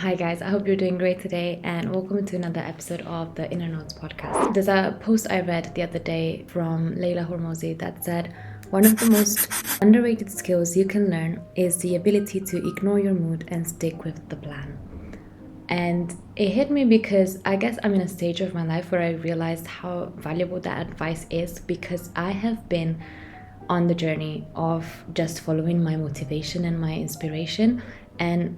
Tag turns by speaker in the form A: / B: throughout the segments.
A: Hi guys, I hope you're doing great today and welcome to another episode of the Inner Notes podcast. There's a post I read the other day from Leila Hormozi that said, one of the most underrated skills you can learn is the ability to ignore your mood and stick with the plan. And it hit me because I guess I'm in a stage of my life where I realized how valuable that advice is, because I have been on the journey of just following my motivation and my inspiration, and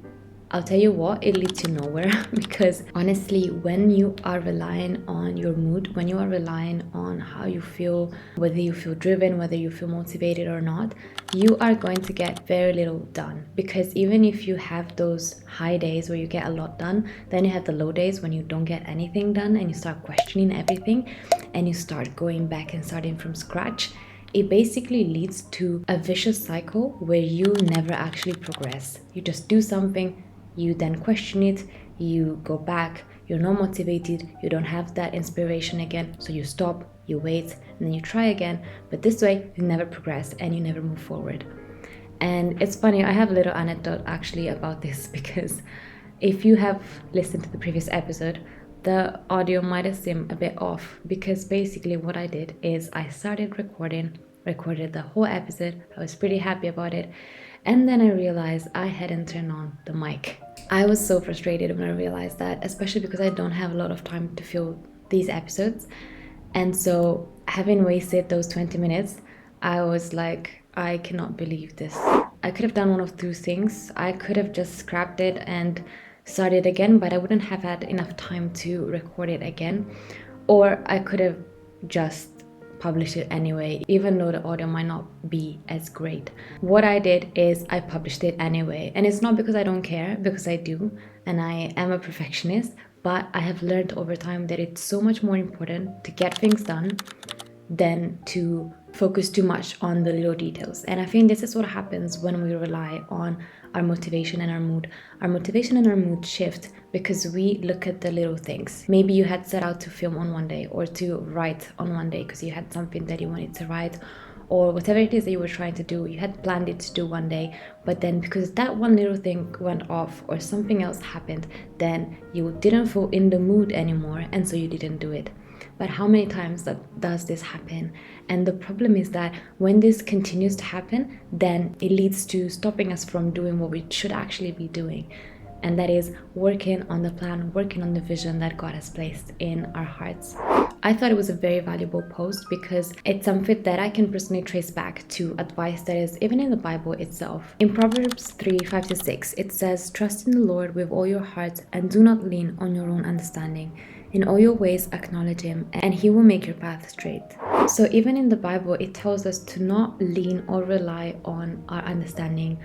A: I'll tell you what, it leads you nowhere because honestly, when you are relying on your mood, when you are relying on how you feel, whether you feel driven, whether you feel motivated or not, you are going to get very little done. Because even if you have those high days where you get a lot done, then you have the low days when you don't get anything done and you start questioning everything and you start going back and starting from scratch. It basically leads to a vicious cycle where you never actually progress. You just do something, you then question it, you go back, you're not motivated, you don't have that inspiration again, so you stop, you wait, and then you try again. But this way, you never progress and you never move forward. And it's funny, I have a little anecdote actually about this because if you have listened to the previous episode, the audio might have seemed a bit off, because basically what I did is I started recorded the whole episode. I was pretty happy about it. And then I realized I hadn't turned on the mic. I was so frustrated when I realized that, especially because I don't have a lot of time to film these episodes. And so, having wasted those 20 minutes, I was like, I cannot believe this. I could have done one of two things. I could have just scrapped it and started again, but I wouldn't have had enough time to record it again. Or I could have just publish it anyway, even though the audio might not be as great. What I did is I published it anyway, and it's not because I don't care, because I do, and I am a perfectionist, but I have learned over time that it's so much more important to get things done than to focus too much on the little details. And I think this is what happens when we rely on our motivation and our mood. Our motivation and our mood shift because we look at the little things. Maybe you had set out to film on one day or to write on one day because you had something that you wanted to write, or whatever it is that you were trying to do, you had planned it to do one day, but then because that one little thing went off or something else happened, then you didn't feel in the mood anymore, and so you didn't do it. But how many times does this happen? And the problem is that when this continues to happen, then it leads to stopping us from doing what we should actually be doing. And that is working on the plan, working on the vision that God has placed in our hearts. I thought it was a very valuable post because it's something that I can personally trace back to advice that is even in the Bible itself. In Proverbs 3:5-6, it says, "Trust in the Lord with all your heart and do not lean on your own understanding. In all your ways acknowledge him, and he will make your path straight." So even in the Bible, it tells us to not lean or rely on our understanding.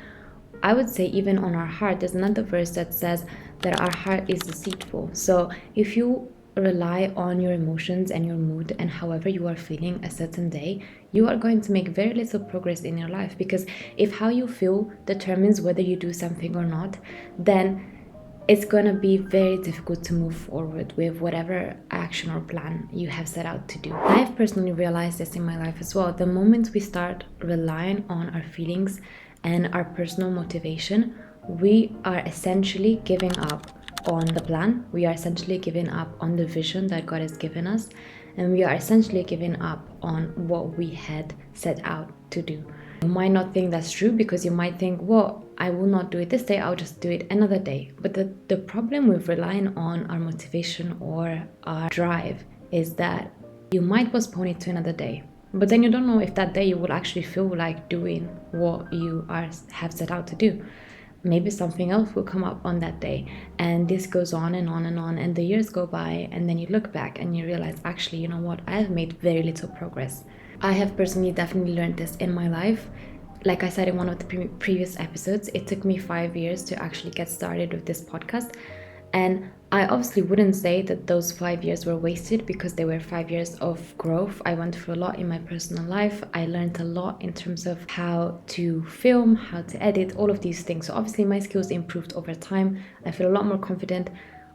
A: I would say even on our heart. There's another verse that says that our heart is deceitful. So if you rely on your emotions and your mood and however you are feeling a certain day, you are going to make very little progress in your life, because if how you feel determines whether you do something or not, then it's going to be very difficult to move forward with whatever action or plan you have set out to do. I have personally realized this in my life as well. The moment we start relying on our feelings and our personal motivation, we are essentially giving up on the plan. We are essentially giving up on the vision that God has given us, and we are essentially giving up on what we had set out to do. You might not think that's true, because you might think, well, I will not do it this day, I'll just do it another day. But the problem with relying on our motivation or our drive is that you might postpone it to another day, but then you don't know if that day you will actually feel like doing what you have set out to do. Maybe something else will come up on that day, and this goes on and on and on, and the years go by, and then you look back and you realize, actually, you know what, I have made very little progress. I have personally definitely learned this in my life. Like I said in one of the previous episodes, it took me 5 years to actually get started with this podcast. And I obviously wouldn't say that those 5 years were wasted, because they were 5 years of growth. I went through a lot in my personal life. I learned a lot in terms of how to film, how to edit, all of these things. So obviously my skills improved over time. I feel a lot more confident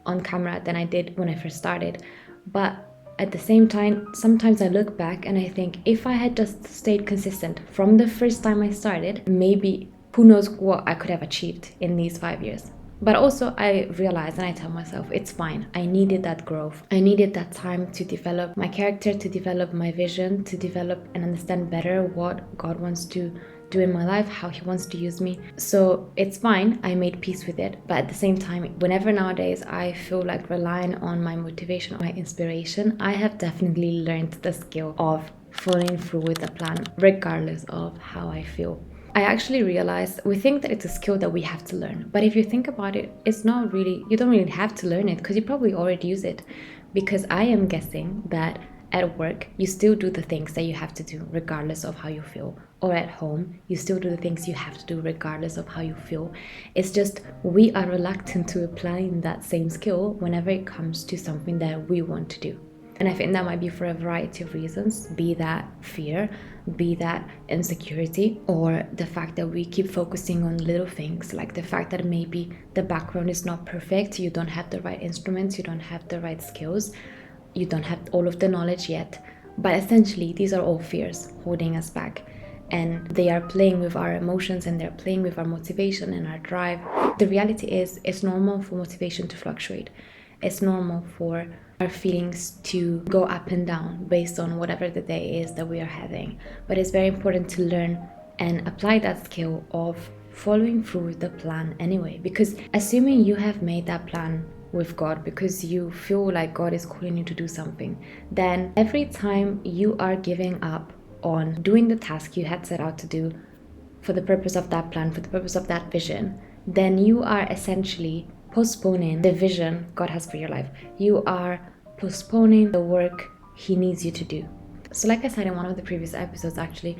A: on camera than I did when I first started. But at the same time, sometimes I look back and I think, if I had just stayed consistent from the first time I started, maybe who knows what I could have achieved in these 5 years. But also I realize and I tell myself it's fine. I needed that growth. I needed that time to develop my character, to develop my vision, to develop and understand better what God wants to do in my life, how he wants to use me. So it's fine. I made peace with it. But at the same time, whenever nowadays I feel like relying on my motivation, my inspiration, I have definitely learned the skill of following through with the plan, regardless of how I feel. I actually realized we think that it's a skill that we have to learn. But if you think about it, it's not really, you don't really have to learn it because you probably already use it. Because I am guessing that at work, you still do the things that you have to do regardless of how you feel. Or at home, you still do the things you have to do regardless of how you feel. It's just we are reluctant to applying that same skill whenever it comes to something that we want to do. And I think that might be for a variety of reasons, be that fear, be that insecurity, or the fact that we keep focusing on little things, like the fact that maybe the background is not perfect, you don't have the right instruments, you don't have the right skills, you don't have all of the knowledge yet. But essentially, these are all fears holding us back. And they are playing with our emotions and they're playing with our motivation and our drive. The reality is, it's normal for motivation to fluctuate. It's normal for our feelings to go up and down based on whatever the day is that we are having. But it's very important to learn and apply that skill of following through with the plan anyway. Because assuming you have made that plan with God because you feel like God is calling you to do something, then every time you are giving up on doing the task you had set out to do for the purpose of that plan, for the purpose of that vision, then you are essentially postponing the vision God has for your life. You are postponing the work he needs you to do. So like I said in one of the previous episodes, actually,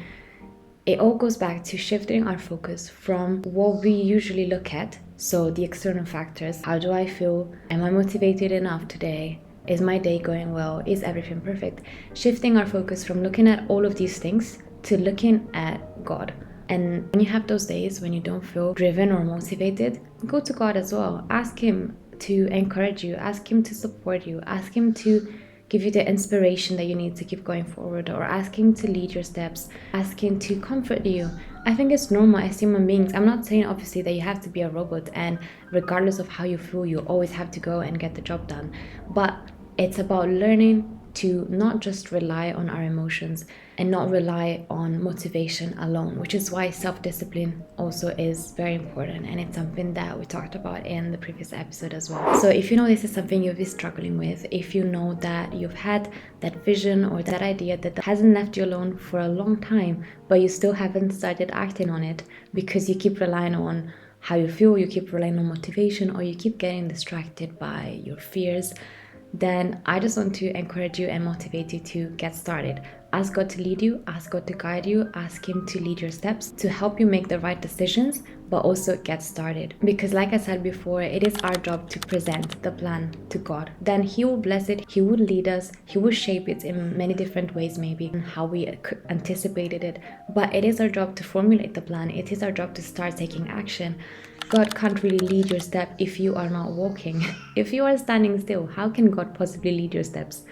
A: it all goes back to shifting our focus from what we usually look at, so the external factors. How do I feel? Am I motivated enough today? Is my day going well? Is everything perfect? Shifting our focus from looking at all of these things to looking at God. And when you have those days when you don't feel driven or motivated, go to God as well. Ask him to encourage you, ask him to support you, ask him to give you the inspiration that you need to keep going forward, or ask him to lead your steps, ask him to comfort you. I think it's normal as human beings. I'm not saying obviously that you have to be a robot and regardless of how you feel, you always have to go and get the job done. But it's about learning to not just rely on our emotions and not rely on motivation alone, which is why self-discipline also is very important, and it's something that we talked about in the previous episode as well. So if you know this is something you've been struggling with, if you know that you've had that vision or that idea that hasn't left you alone for a long time, but you still haven't started acting on it because you keep relying on how you feel, you keep relying on motivation, or you keep getting distracted by your fears, then I just want to encourage you and motivate you to get started. Ask God to lead you, ask God to guide you, ask him to lead your steps, to help you make the right decisions, but also get started. Because like I said before, it is our job to present the plan to God. Then he will bless it, he will lead us, he will shape it in many different ways, maybe in how we anticipated it. But it is our job to formulate the plan, it is our job to start taking action. God can't really lead your step if you are not walking. If you are standing still, how can God possibly lead your steps?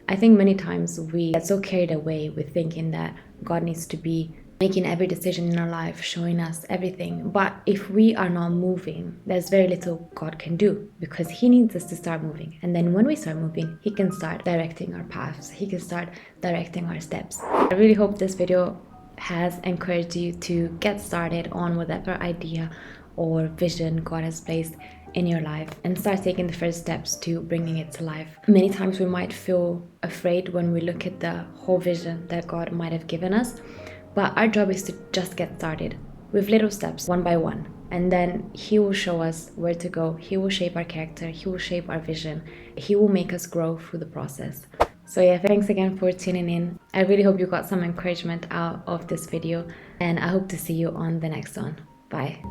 A: I think many times we get so carried away with thinking that God needs to be making every decision in our life, showing us everything. But if we are not moving, there's very little God can do because he needs us to start moving. And then when we start moving, he can start directing our paths. He can start directing our steps. I really hope this video has encouraged you to get started on whatever idea or vision God has placed in your life and start taking the first steps to bringing it to life. Many times we might feel afraid when we look at the whole vision that God might have given us, but our job is to just get started with little steps, one by one, and then he will show us where to go. He will shape our character, he will shape our vision, he will make us grow through the process. So yeah, thanks again for tuning in. I really hope you got some encouragement out of this video, and I hope to see you on the next one. Bye.